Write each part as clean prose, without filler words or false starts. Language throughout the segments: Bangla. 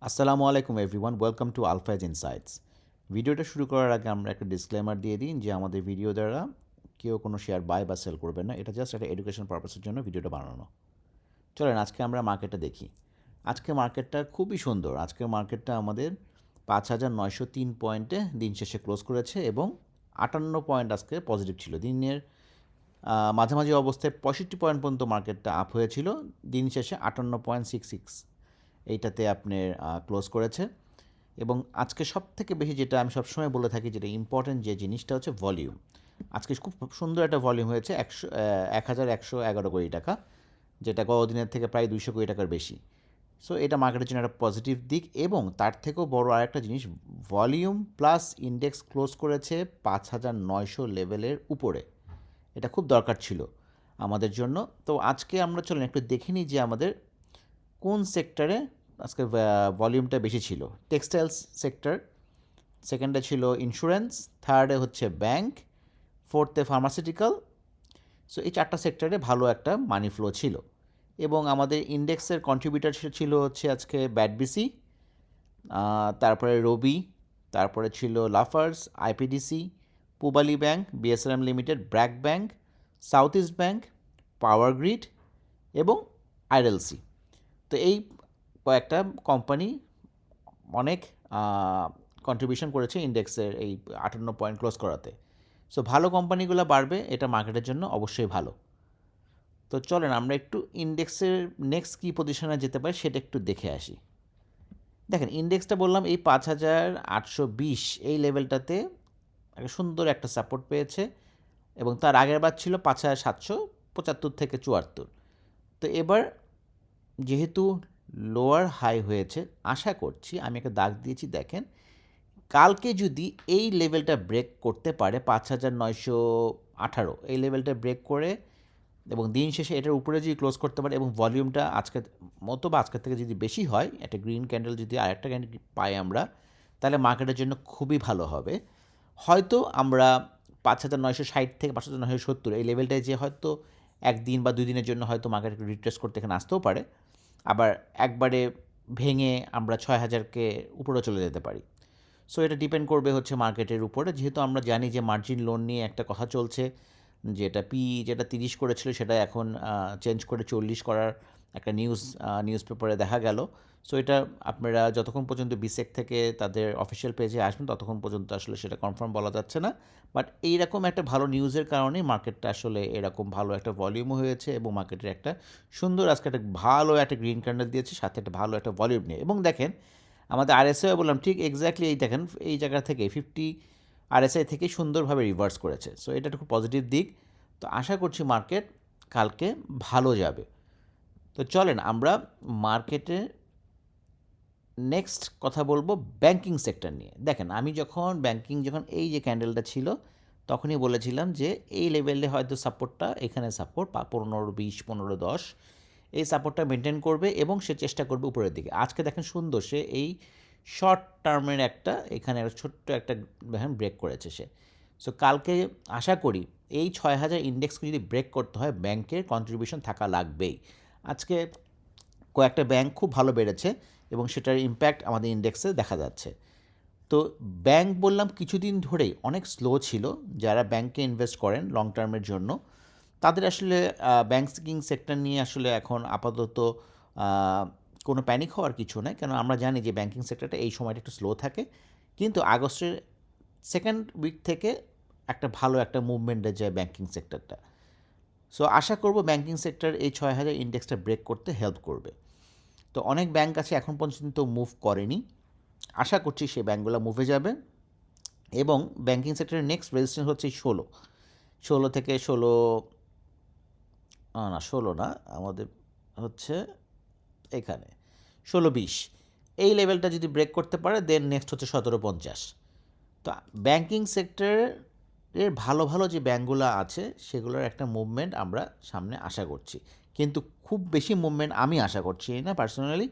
আসসালামু আলাইকুম everyone, welcome to Alfaz insights. ভিডিওটা শুরু করার আগে আমরা একটা ডিসক্লেমার দিয়ে দিই যে আমাদের ভিডিও দ্বারা কেউ কোনো শেয়ার বাই বা সেল করবেন না। এটা জাস্ট একটা এডুকেশন পারপাসের জন্য ভিডিওটা বানানো। চলেন আজকে আমরা মার্কেটটা দেখি। আজকে মার্কেটটা খুবই সুন্দর। আজকের মার্কেটটা আমাদের 5,903 পয়েন্টে দিন শেষে ক্লোজ করেছে এবং 58 পয়েন্ট আজকে পজিটিভ ছিল। দিনের মাঝামাঝি অবস্থায় 65 পয়েন্ট পর্যন্ত মার্কেটটা আপ হয়েছিল। দিন শেষে 58.66 এইটাতে আপনার ক্লোজ করেছে। এবং আজকে সবথেকে বেশি যেটা আমি সবসময় বলে থাকি, যেটা ইম্পর্ট্যান্ট যে জিনিসটা হচ্ছে ভলিউম। আজকে খুব সুন্দর একটা ভলিউম হয়েছে, 1,111 কোটি টাকা, যেটা গত দিনের থেকে প্রায় 200 কোটি টাকার বেশি। সো এটা মার্কেটের জন্য একটা পজিটিভ দিক। এবং তার থেকেও বড় আরেকটা জিনিস, ভলিউম প্লাস ইন্ডেক্স ক্লোজ করেছে 5,900 লেভেলের উপরে। এটা খুব দরকার ছিল আমাদের জন্য। তো আজকে আমরা চলেন একটু দেখে নিই যে আমাদের কোন সেক্টরে আজকে ভলিউমটা বেশি ছিল। টেক্সটাইলস সেক্টর, সেকেন্ডে ছিল ইন্স্যুরেন্স, থার্ডে হচ্ছে ব্যাংক, ফোর্থে ফার্মাসিউটিক্যাল। সো এই চারটা সেক্টরে ভালো একটা মানি ফ্লো ছিল। এবং আমাদের ইন্ডেক্সের কন্ট্রিবিউটার ছিল হচ্ছে আজকে ব্যাডবিসি, তারপরে রবি, তারপরে ছিল Lafarge, IPDC, Pubali Bank, BSRM Limited, BRAC Bank, South East Bank, Power Grid এবং আইএলসি। তো এই কয়েকটা কোম্পানি অনেক কন্ট্রিবিউশন করেছে ইন্ডেক্সের এই 58 পয়েন্ট ক্লোজ করাতে। সো ভালো কোম্পানিগুলো বাড়বে, এটা মার্কেটের জন্য অবশ্যই ভালো। তো চলেন আমরা একটু ইন্ডেক্সের নেক্সট কী পজিশনে যেতে পারি সেটা একটু দেখে আসি। দেখেন ইন্ডেক্সটা বললাম এই 5,820 এই লেভেলটাতে একটা সুন্দর একটা সাপোর্ট পেয়েছে। এবং তার আগের বার ছিল 5,775 থেকে 74। তো এবার যেহেতু লোয়ার হাই হয়েছে, আশা করছি, আমি একটা দাগ দিয়েছি দেখেন, কালকে যদি এই লেভেলটা ব্রেক করতে পারে 5,918 এই লেভেলটা ব্রেক করে এবং দিন শেষে এটার উপরে যদি ক্লোজ করতে পারে এবং ভলিউমটা আজকের মতো বা আজকের থেকে যদি বেশি হয়, একটা গ্রিন ক্যান্ডেল যদি আরেকটা ক্যান্ডেল পাই আমরা, তাহলে মার্কেটের জন্য খুবই ভালো হবে। হয়তো আমরা 5,960 থেকে 5,970 এই লেভেলটায় যে হয়তো একদিন বা 2 দিনের জন্য হয়তো মার্কেট রিট্রেস করতে এখানে আসতেও পারে। আবার একবারে ভেঙে আমরা 6,000-কে উপরে চলে যেতে পারি। সো এটা ডিপেন্ড করবে হচ্ছে মার্কেটের উপরে। যেহেতু আমরা জানি যে মার্জিন লোন নিয়ে একটা কথা চলছে, যেটা যেটা 30 করেছিল সেটা এখন চেঞ্জ করে 40 করার একটা নিউজ পেপারে দেখা গেল। সো এটা আপনারা যতক্ষণ পর্যন্ত বিসেক থেকে তাদের অফিসিয়াল পেজে আসবেন ততক্ষণ পর্যন্ত আসলে সেটা কনফার্ম বলা যাচ্ছে না। বাট এইরকম একটা ভালো নিউজের কারণেই মার্কেটটা আসলে এরকম ভালো একটা ভলিউমও হয়েছে এবং মার্কেটের একটা সুন্দর আজকে একটা ভালো একটা গ্রিন ক্যান্ডেল দিয়েছে, সাথে একটা ভালো একটা ভলিউম নিয়ে। এবং দেখেন আমাদের আরএসআই বললাম ঠিক এক্স্যাক্টলি এই দেখেন এই জায়গা থেকে 50 আরএসআই থেকে সুন্দরভাবে রিভার্স করেছে। সো এটা একটা খুব পজিটিভ দিক। তো আশা করছি মার্কেট কালকে ভালো যাবে। তো চলেন আমরা মার্কেটে নেক্সট কথা বলবো ব্যাংকিং সেক্টর নিয়ে। দেখেন আমি যখন এই যে ক্যান্ডেলটা ছিল তখনই বলেছিলাম যে এই লেভেলে হয়তো সাপোর্টটা, এখানে সাপোর্ট 15-20, 15-10 এই সাপোর্টটা মেনটেন করবে এবং সে চেষ্টা করবে উপরের দিকে। আজকে দেখেন সুন্দর সে এই শর্ট টার্মের একটা এখানে একটা ছোট্ট একটা দেখেন ব্রেক করেছে সে। সো কালকে আশা করি এই 6,000 ইন্ডেক্সকে যদি ব্রেক করতে হয় ব্যাংকের কন্ট্রিবিউশন থাকা লাগবেই। আজকে কয়েকটা ব্যাংক খুব ভালো বেড়েছে এবং সেটার ইম্প্যাক্ট আমাদের ইন্ডেক্সে দেখা যাচ্ছে। তো ব্যাংক বললাম কিছুদিন ধরেই অনেক স্লো ছিল। যারা ব্যাংকে ইনভেস্ট করেন লং টার্মের জন্য তাদের আসলে ব্যাংকিং সেক্টর নিয়ে আসলে এখন আপাতত কোনো প্যানিক হওয়ার কিছু নেই, কেন আমরা জানি যে ব্যাংকিং সেক্টরটা এই সময়টা একটু স্লো থাকে। কিন্তু আগস্টের সেকেন্ড উইক থেকে একটা ভালো একটা মুভমেন্টে যায় ব্যাংকিং সেক্টরটা। সো আশা করব ব্যাংকিং সেক্টর এই 6,000 ইন্ডেক্সটা ব্রেক করতে হেল্প করবে। তো অনেক ব্যাংক আছে এখন পর্যন্ত মুভ করেনি, আশা করছি সেই ব্যাংকগুলো মুভে যাবে। এবং ব্যাংকিং সেক্টরের নেক্সট রেজিস্ট্যান্স হচ্ছে 16 থেকে 16, না 16 না, আমাদের হচ্ছে এখানে 16-20 এই লেভেলটা যদি ব্রেক করতে পারে দেন নেক্সট হচ্ছে 1750। তো ব্যাংকিং সেক্টরের ভালো ভালো যে ব্যাংকগুলো আছে সেগুলোর একটা মুভমেন্ট আমরা সামনে আশা করছি, কিন্তু খুব বেশি মুভমেন্ট আমি আশা করছি না পার্সোনালি।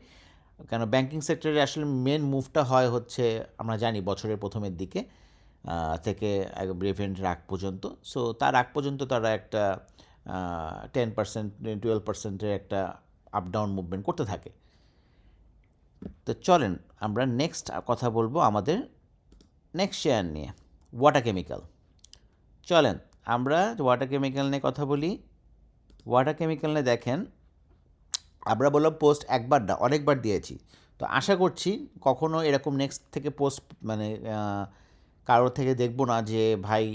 কেন ব্যাংকিং সেক্টরে আসলে মেন মুভটা হয় হচ্ছে আমরা জানি বছরের প্রথমের দিকে থেকে ব্রেভেন্টের আগ পর্যন্ত। সো তার আগ পর্যন্ত তারা একটা 10%, 12%-এর একটা আপ ডাউন মুভমেন্ট করতে থাকে। তো চলেন আমরা নেক্সট কথা বলবো আমাদের নেক্সট শেয়ার নিয়ে, ওয়াটার কেমিক্যাল। চলেন আমরা ওয়াটার কেমিক্যাল নিয়ে কথা বলি। ওয়াটার কেমিক্যাল নিয়ে দেখেন, আমরা বললাম পোস্ট একবার না অনেকবার দিয়েছি। তো আশা করছি কখনো এরকম নেক্সট থেকে পোস্ট মানে কারোর থেকে দেখবো না যে ভাই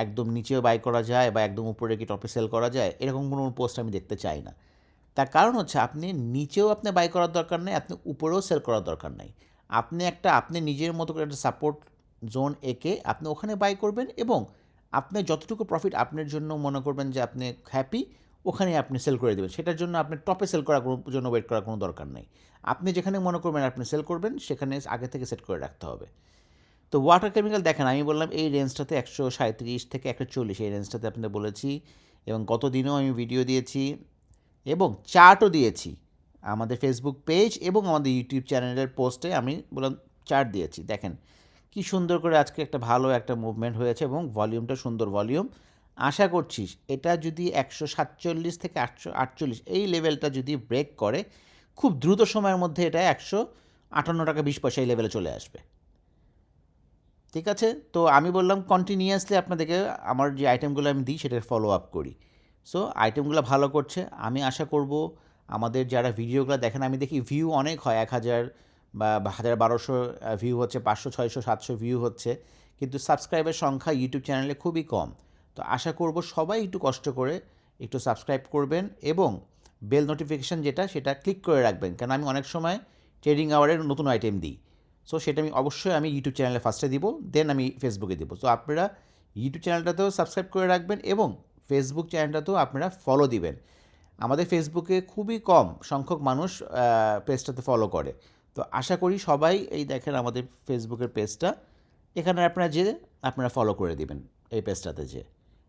একদম নিচেও বাই করা যায় বা একদম উপরে কি টপে সেল করা যায়, এরকম কোনো পোস্ট আমি দেখতে চাই না। তার কারণ হচ্ছে আপনি নিচেও আপনি বাই করার দরকার নেই, আপনি উপরেও সেল করার দরকার নেই। আপনি নিজের মতো করে একটা সাপোর্ট জোন এঁকে আপনি ওখানে বাই করবেন এবং আপনি যতটুকু প্রফিট আপনার জন্য মনে করবেন যে আপনি হ্যাপি, ওখানে আপনি সেল করে দেবেন। সেটার জন্য আপনি টপে সেল করার জন্য ওয়েট করার কোনো দরকার নেই। আপনি যেখানে মনে করবেন আপনি সেল করবেন সেখানে আগে থেকে সেট করে রাখতে হবে। তো ওয়াটার কেমিক্যাল দেখেন, আমি বললাম এই রেঞ্জটাতে 137 থেকে 140 এই রেঞ্জটাতে আপনাদের বলেছি, এবং গত দিনেও আমি ভিডিও দিয়েছি এবং চার্টও দিয়েছি আমাদের ফেসবুক পেজ এবং আমাদের ইউটিউব চ্যানেলের পোস্টে আমি বললাম চার্ট দিয়েছি। দেখেন কি সুন্দর করে আজকে একটা ভালো একটা মুভমেন্ট হয়েছে এবং ভলিউমটা সুন্দর ভলিউম। আশা করছি এটা যদি 147 থেকে 848 এই লেভেলটা যদি ব্রেক করে, খুব দ্রুত সময়ের মধ্যে এটা 158 টাকা 20 পয়সা এই লেভেলে চলে আসবে। ঠিক আছে, তো আমি বললাম কন্টিনিউয়াসলি আপনাদেরকে আমার যে আইটেমগুলো আমি দিই সেটার ফলো আপ করি। সো আইটেমগুলো ভালো করছে, আমি আশা করব আমাদের যারা ভিডিওগুলো দেখেন, আমি দেখি ভিউ অনেক হয় 1000 বা 1200 ভিউ হচ্ছে, 500 600 700 ভিউ হচ্ছে, কিন্তু সাবস্ক্রাইবের সংখ্যা ইউটিউব চ্যানেলে খুবই কম। তো আশা করব সবাই একটু কষ্ট করে একটু সাবস্ক্রাইব করবেন এবং বেল নোটিফিকেশান যেটা সেটা ক্লিক করে রাখবেন, কারণ আমি অনেক সময় ট্রেডিং আওয়ারের নতুন আইটেম দিই। সো সেটা আমি ইউটিউব চ্যানেলে ফার্স্টে দিব, দেন আমি ফেসবুকে দিব। সো আপনারা ইউটিউব চ্যানেলটাতেও সাবস্ক্রাইব করে রাখবেন এবং ফেসবুক চ্যানেলটাতেও আপনারা ফলো দিবেন। আমাদের ফেসবুকে খুবই কম সংখ্যক মানুষ পেজটাতে ফলো করে। তো আশা করি সবাই এই দেখেন আমাদের ফেসবুকের পেজটা, এখানে আপনারা ফলো করে দিবেন। এই পেজটাতে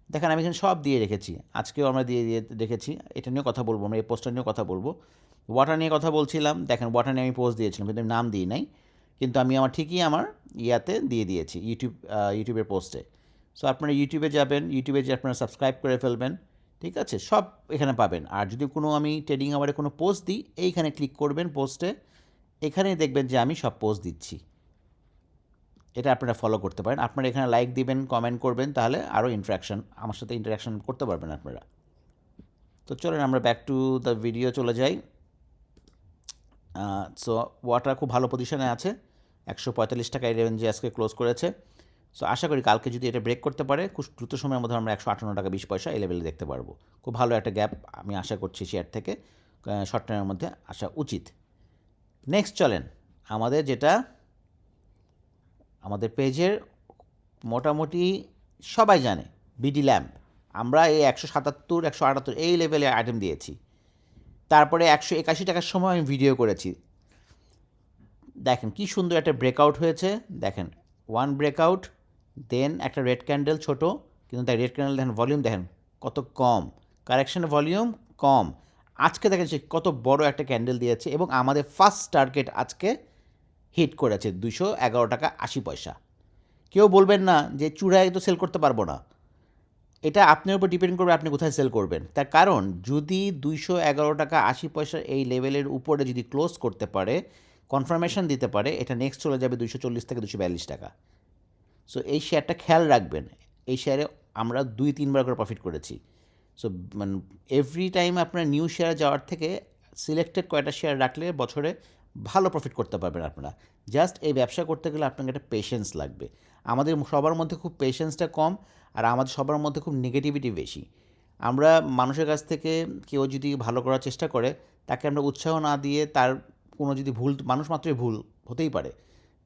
দেখেন আমি এখানে সব দিয়ে রেখেছি, আজকেও আমরা দিয়ে দিয়ে রেখেছি। এটা নিয়েও কথা বলবো, আমরা এই পোস্টটা নিয়েও কথা বলবো। ওয়াটার নিয়ে কথা বলছিলাম, দেখেন ওয়াটার নিয়ে আমি পোস্ট দিয়েছিলাম কিন্তু আমি নাম দিই নাই, কিন্তু আমি ঠিকই আমার ইয়াতে দিয়ে দিয়েছি ইউটিউবের পোস্টে। সো আপনারা ইউটিউবে যাবেন, ইউটিউবে যে আপনারা সাবস্ক্রাইব করে ফেলবেন, ঠিক আছে, সব এখানে পাবেন। আর যদি কোনো আমি ট্রেডিং আওয়ারে কোনো পোস্ট দিই, এইখানে ক্লিক করবেন পোস্টে, এখানেই দেখবেন যে আমি সব পোস্ট দিচ্ছি। এটা আপনারা ফলো করতে পারেন। আপনারা এখানে লাইক দিবেন, কমেন্ট করবেন, তাহলে আরও আমার সাথে ইন্টারাকশন করতে পারবেন আপনারা। তো চলেন আমরা ব্যাক টু দ্য ভিডিও চলে যাই। সো ওয়াটার খুব ভালো পজিশনে আছে, 145 টাকা এই রেঞ্জে আজকে ক্লোজ করেছে। সো আশা করি কালকে যদি এটা ব্রেক করতে পারে, খুব দ্রুত সময়ের মধ্যে আমরা 158 টাকা 20 পয়সা এই লেভেলে দেখতে পারবো। খুব ভালো একটা গ্যাপ আমি আশা করছি শেয়ার থেকে শর্ট টাইমের মধ্যে আসা উচিত। নেক্সট চলেন আমাদের যেটা আমাদের পেজের মোটামুটি সবাই জানে, বিডি ল্যাম্প। আমরা এই 177 178 এই লেভেলে আইটেম দিয়েছি, তারপরে 181 টাকার সময় আমি ভিডিও করেছি। দেখেন কি সুন্দর একটা ব্রেকআউট হয়েছে, দেখেন ওয়ান ব্রেকআউট, দেন একটা রেড ক্যান্ডেল ছোট, কিন্তু তাই রেড ক্যান্ডেল দেখেন ভলিউম দেখেন কত কম, কারেকশনের ভলিউম কম। আজকে দেখেন সে কত বড় একটা ক্যান্ডেল দিয়েছে এবং আমাদের ফার্স্ট টার্গেট আজকে হিট করেছে 211 টাকা 80 পয়সা। কেউ বলবেন না যে চূড়ায় তো সেল করতে পারবো না, এটা আপনার উপর ডিপেন্ড করবে আপনি কোথায় সেল করবেন। তার কারণ যদি 211 টাকা 80 পয়সার এই লেভেলের উপরে যদি ক্লোজ করতে পারে, কনফার্মেশন দিতে পারে, এটা নেক্সট চলে যাবে 240 থেকে 242 টাকা। সো এই শেয়ারটা খেয়াল রাখবেন, এই শেয়ারে আমরা 2-3 বার করে প্রফিট করেছি। সো মানে এভরি টাইম আপনার নিউ শেয়ার যাওয়ার থেকে সিলেক্টেড কয়টা শেয়ার রাখলে বছরে ভালো প্রফিট করতে পারবেন আপনারা। জাস্ট এই ব্যবসা করতে গেলে আপনাকে একটা পেশেন্স লাগবে। আমাদের সবার মধ্যে খুব পেশেন্সটা কম, আর আমাদের সবার মধ্যে খুব নেগেটিভিটি বেশি। আমরা মানুষের কাছ থেকে কেউ যদি ভালো করার চেষ্টা করে, তাকে আমরা উৎসাহ না দিয়ে তার কোনো যদি ভুল, মানুষ মাত্রই ভুল হতেই পারে,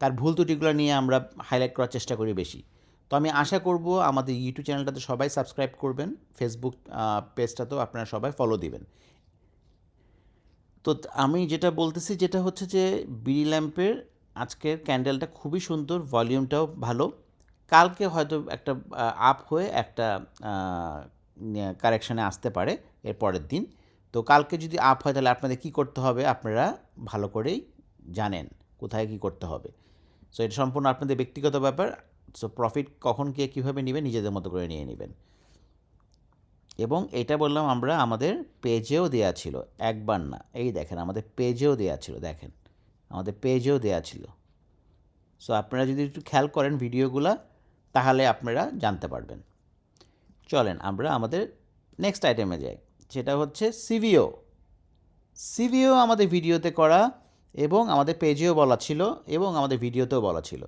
তার ভুল ত্রুটিগুলো নিয়ে আমরা হাইলাইট করার চেষ্টা করি বেশি। তো আমি আশা করব আমাদের ইউটিউব চ্যানেলটাতে সবাই সাবস্ক্রাইব করবেন, ফেসবুক পেজটাতেও আপনারা সবাই ফলো দিবেন। তো আমি যেটা বলতেছি যেটা হচ্ছে যে বিডি ল্যাম্পের আজকের ক্যান্ডেলটা খুবই সুন্দর, ভলিউমটাও ভালো। কালকে হয়তো একটা আপ হয়ে একটা কারেকশানে আসতে পারে এর পরের দিন। তো কালকে যদি আপ হয় তাহলে আপনাদের কী করতে হবে আপনারা ভালো করেই জানেন, কোথায় কী করতে হবে। সো এটা সম্পূর্ণ আপনাদের ব্যক্তিগত ব্যাপার। সো প্রফিট কখন কে কীভাবে নেবেন নিজেদের মতো করে নিয়ে নেবেন। এবং এটা বললাম আমাদের পেজেও দেওয়া ছিল, একবার না, এই দেখেন আমাদের পেজেও দেওয়া ছিল, দেখেন আমাদের পেজেও দেওয়া ছিল। সো আপনারা যদি একটু খেয়াল করেন ভিডিওগুলো তাহলে আপনারা জানতে পারবেন। চলেন আমরা আমাদের নেক্সট আইটেমে যাই, যেটা হচ্ছে সিভিও। সিভিও আমাদের ভিডিওতে করা এবং আমাদের পেজেও বলা ছিল এবং আমাদের ভিডিওতেও বলা ছিল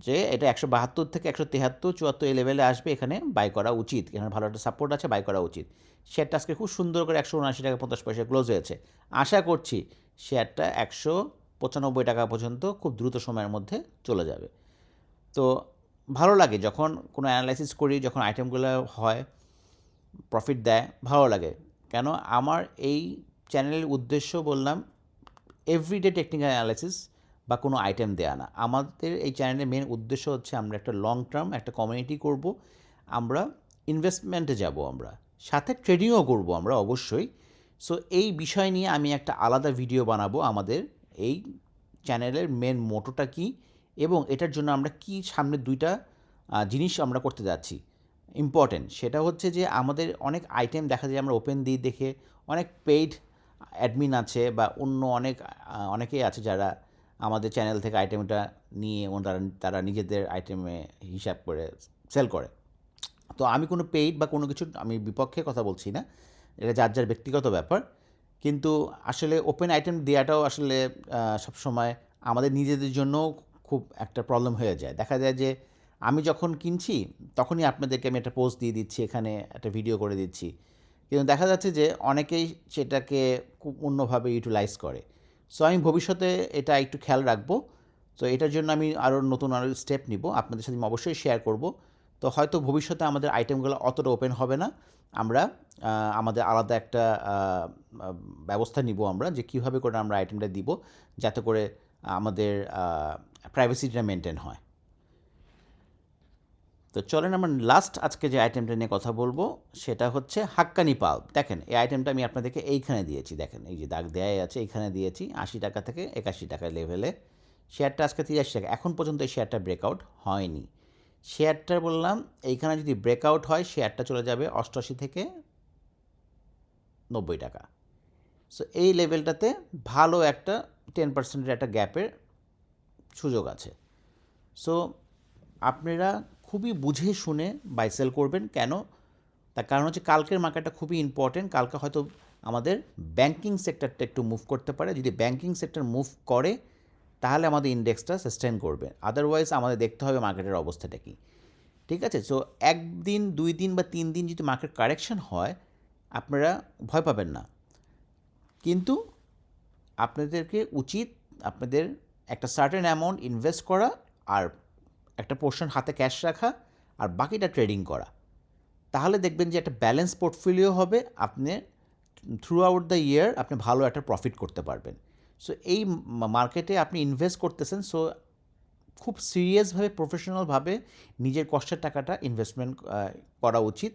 যে এটা 172 থেকে 173, 74 এই লেভেলে আসবে, এখানে বাই করা উচিত, এখানে ভালো একটা সাপোর্ট আছে, বাই করা উচিত। শেয়ারটা আজকে খুব সুন্দর করে 179 টাকা 50 পয়সা ক্লোজ হয়েছে। আশা করছি শেয়ারটা 195 টাকা পর্যন্ত খুব দ্রুত সময়ের মধ্যে চলে যাবে। তো ভালো লাগে যখন কোনো অ্যানালাইসিস করি, যখন আইটেমগুলো হয় প্রফিট দেয়, ভালো লাগে। কেন আমার এই চ্যানেলের উদ্দেশ্য বললাম এভরিডে টেকনিক্যাল অ্যানালাইসিস বা কোনো আইটেম দেয়া না। আমাদের এই চ্যানেলের মেন উদ্দেশ্য হচ্ছে আমরা একটা লং টার্ম একটা কমিউনিটি করব, আমরা ইনভেস্টমেন্টে যাব, আমরা সাথে ট্রেডিংও করব আমরা অবশ্যই। সো এই বিষয় নিয়ে আমি একটা আলাদা ভিডিও বানাবো, আমাদের এই চ্যানেলের মেন মোটোটা কী এবং এটার জন্য আমরা কি সামনে দুইটা জিনিস আমরা করতে যাচ্ছি ইম্পর্টেন্ট। সেটা হচ্ছে যে আমাদের অনেক আইটেম দেখা যায় আমরা ওপেন দিই দেখে অনেক পেইড অ্যাডমিন আছে বা অন্য অনেকেই আছে যারা আমাদের চ্যানেল থেকে আইটেমটা নিয়ে তারা নিজেদের আইটেমে হিসাব করে সেল করে। তো আমি কোনো পেইড বা কোনো কিছু আমি বিপক্ষে কথা বলছি না, এটা যার যার ব্যক্তিগত ব্যাপার। কিন্তু আসলে ওপেন আইটেম দেওয়াটাও আসলে সবসময় আমাদের নিজেদের জন্য খুব একটা প্রবলেম হয়ে যায়। দেখা যায় যে আমি যখন কিনছি তখনই আপনাদেরকে আমি একটা পোস্ট দিয়ে দিচ্ছি, এখানে একটা ভিডিও করে দিচ্ছি, কিন্তু দেখা যাচ্ছে যে অনেকেই সেটাকে খুব অন্যভাবে ইউটিলাইজ করে। সো আমি ভবিষ্যতে এটা একটু খেয়াল রাখবো। তো এটার জন্য আমি আরও নতুন স্টেপ নিব, আপনাদের সাথে আমি অবশ্যই শেয়ার করব। তো হয়তো ভবিষ্যতে আমাদের আইটেমগুলো অতটা ওপেন হবে না, আমরা আমাদের আলাদা একটা ব্যবস্থা নিব আমরা যে কীভাবে করে আমরা আইটেমটা দিব যাতে করে আমাদের প্রাইভেসিটা মেনটেন হয়। তো চলেন আমরা লাস্ট আজকে যে আইটেমটা নিয়ে কথা বলবো সেটা হচ্ছে হাক্কানি পাল্প। দেখেন এই আইটেমটা আমি আপনাদেরকে এইখানে দিয়েছি, দেখেন এই যে দাগ দেয়াই আছে, এইখানে দিয়েছি 80 টাকা থেকে 81 টাকা লেভেলে। শেয়ারটা আজকে 83 টাকা, এখন পর্যন্ত এই শেয়ারটা ব্রেকআউট হয়নি। শেয়ারটা বললাম এইখানে যদি ব্রেকআউট হয় শেয়ারটা চলে যাবে 88 থেকে 90 টাকা। সো এই লেভেলটাতে ভালো একটা 10%-এর একটা গ্যাপের সুযোগ আছে। সো আপনারা খুবই বুঝে শুনে বাই সেল করবেন। কেন? তার কারণ হচ্ছে কালকের মার্কেটটা খুবই ইম্পর্টেন্ট। কালকে হয়তো আমাদের ব্যাংকিং সেক্টরটা একটু মুভ করতে পারে। যদি ব্যাংকিং সেক্টর মুভ করে তাহলে আমাদের ইন্ডেক্সটা সাস্টেন করবে, আদারওয়াইজ আমাদের দেখতে হবে মার্কেটের অবস্থাটা কী। ঠিক আছে? সো একদিন 2 দিন বা 3 দিন যদি মার্কেট কারেকশন হয় আপনারা ভয় পাবেন না, কিন্তু আপনাদেরকে উচিত আপনাদের একটা সার্টেন অ্যামাউন্ট ইনভেস্ট করা আর একটা পোর্শন হাতে ক্যাশ রাখা আর বাকিটা ট্রেডিং করা। তাহলে দেখবেন যে একটা ব্যালেন্স পোর্টফোলিও হবে, আপনি থ্রু আউট দ্য ইয়ার আপনি ভালো একটা প্রফিট করতে পারবেন। সো এই মার্কেটে আপনি ইনভেস্ট করতেছেন, সো খুব সিরিয়াসভাবে প্রফেশনালভাবে নিজের কষ্টের টাকাটা ইনভেস্টমেন্ট করা উচিত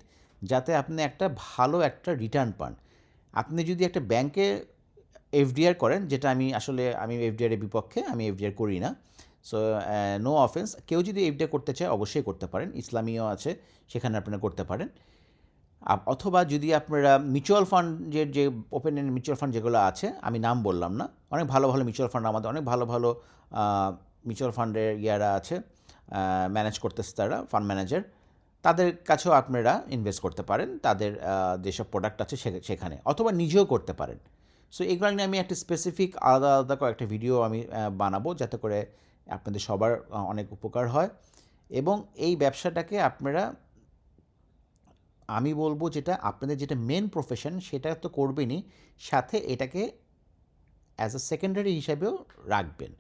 যাতে আপনি একটা ভালো একটা রিটার্ন পান। আপনি যদি একটা ব্যাংকে এফডিআর করেন, যেটা আমি এফডিআর-এর বিপক্ষে, আমি এফডিআর করি না। সো নো অফেন্স, কেউ যদি এফডিআর করতে চায় অবশ্যই করতে পারেন, ইসলামীও আছে সেখানে আপনারা করতে পারেন। অথবা যদি আপনারা মিউচুয়াল ফান্ডের যে ওপেন এন্ড মিউচুয়াল ফান্ড যেগুলো আছে, আমি নাম বললাম না, অনেক ভালো ভালো মিউচুয়াল ফান্ড, আমাদের অনেক ভালো ভালো মিউচুয়াল ফান্ডের ইয়ারা আছে, ম্যানেজ করতেছে তারা, ফান্ড ম্যানেজার, তাদের কাছেও আপনারা ইনভেস্ট করতে পারেন, তাদের যেসব প্রোডাক্ট আছে সেখানে, অথবা নিজেও করতে পারেন। সো এগুলো নিয়ে আমি একটা স্পেসিফিক আলাদা আলাদা কয়েকটা ভিডিও আমি বানাবো যাতে করে আপনাদের সবার অনেক উপকার হয়। এবং এই ব্যবসাটাকে আপনারা, আমি বলবো যেটা আপনাদের যেটা মেন প্রফেশন সেটা তো করবেনই, সাথে এটাকে অ্যাজ আ সেকেন্ডারি হিসাবেও রাখবেন।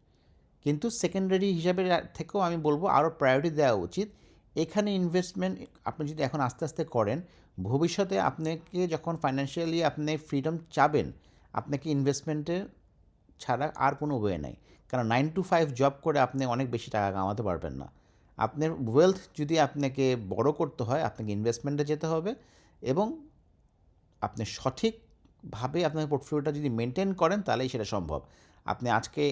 কিন্তু সেকেন্ডারি হিসাবে থেকেও আমি বলবো আরও প্রায়োরিটি দেওয়া উচিত। এখানে ইনভেস্টমেন্ট আপনি যদি এখন আস্তে আস্তে করেন, ভবিষ্যতে আপনাকে যখন ফাইন্যান্সিয়ালি আপনি ফ্রিডম চাবেন, আপনাকে ইনভেস্টমেন্টের ছাড়া আর কোনো ওয়ে নাই। কারণ 9 to 5 জব করে আপনি অনেক বেশি টাকা কামাতে পারবেন না। আপনার ওয়েলথ যদি আপনাকে বড় করতে হয়, আপনাকে ইনভেস্টমেন্টে যেতে হবে এবং আপনি সঠিকভাবে আপনার পোর্টফোলিওটা যদি মেনটেন করেন তাহলেই সেটা সম্ভব। আপনি আজকে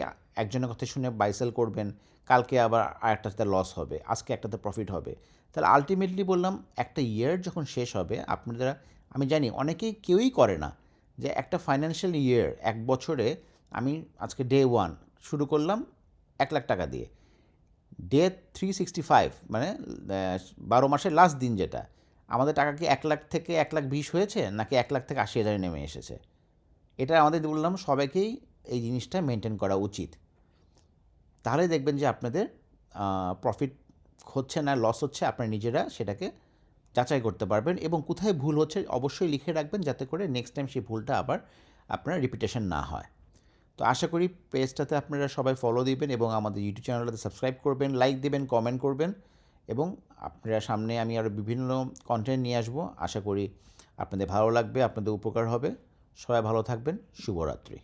একজনের কথা শুনে বাই সেল করবেন, কালকে আবার আরেকটাতে লস হবে, আজকে একটাতে প্রফিট হবে। তাহলে আলটিমেটলি বললাম একটা ইয়ার যখন শেষ হবে আপনারা, আমি জানি অনেকেই কেউই করে না যে একটা ফাইন্যান্সিয়াল ইয়ার এক বছরে আমি আজকে ডে 1 শুরু করলাম 1,00,000 টাকা দিয়ে। ডে 365 মানে 12 মাসের লাস্ট দিন যেটা, আমাদের টাকা কি 1,00,000 থেকে 1,20,000 হয়েছে নাকি 1,00,000 থেকে 80,000 নেমে এসেছে? এটা আমাদের বললাম সবাইকেই এই জিনিসটা মেনটেন করা উচিত। তাহলে দেখবেন যে আপনাদের প্রফিট হচ্ছে না লস হচ্ছে, আপনারা নিজেরা সেটাকে যাচাই করতে পারবেন এবং কোথায় ভুল হচ্ছে অবশ্যই লিখে রাখবেন, যাতে করে নেক্সট টাইম সেই ভুলটা আবার আপনার রিপিটেশন না হয়। তো আশা করি পেজটাতে আপনারা সবাই ফলো দিবেন এবং আমাদের ইউটিউব চ্যানেলটাতে সাবস্ক্রাইব করবেন, লাইক দেবেন, কমেন্ট করবেন এবং আপনারা সামনে আমি আরও বিভিন্ন কন্টেন্ট নিয়ে আসবো। আশা করি আপনাদের ভালো লাগবে, আপনাদের উপকার হবে। সবাই ভালো থাকবেন। শুভরাত্রি।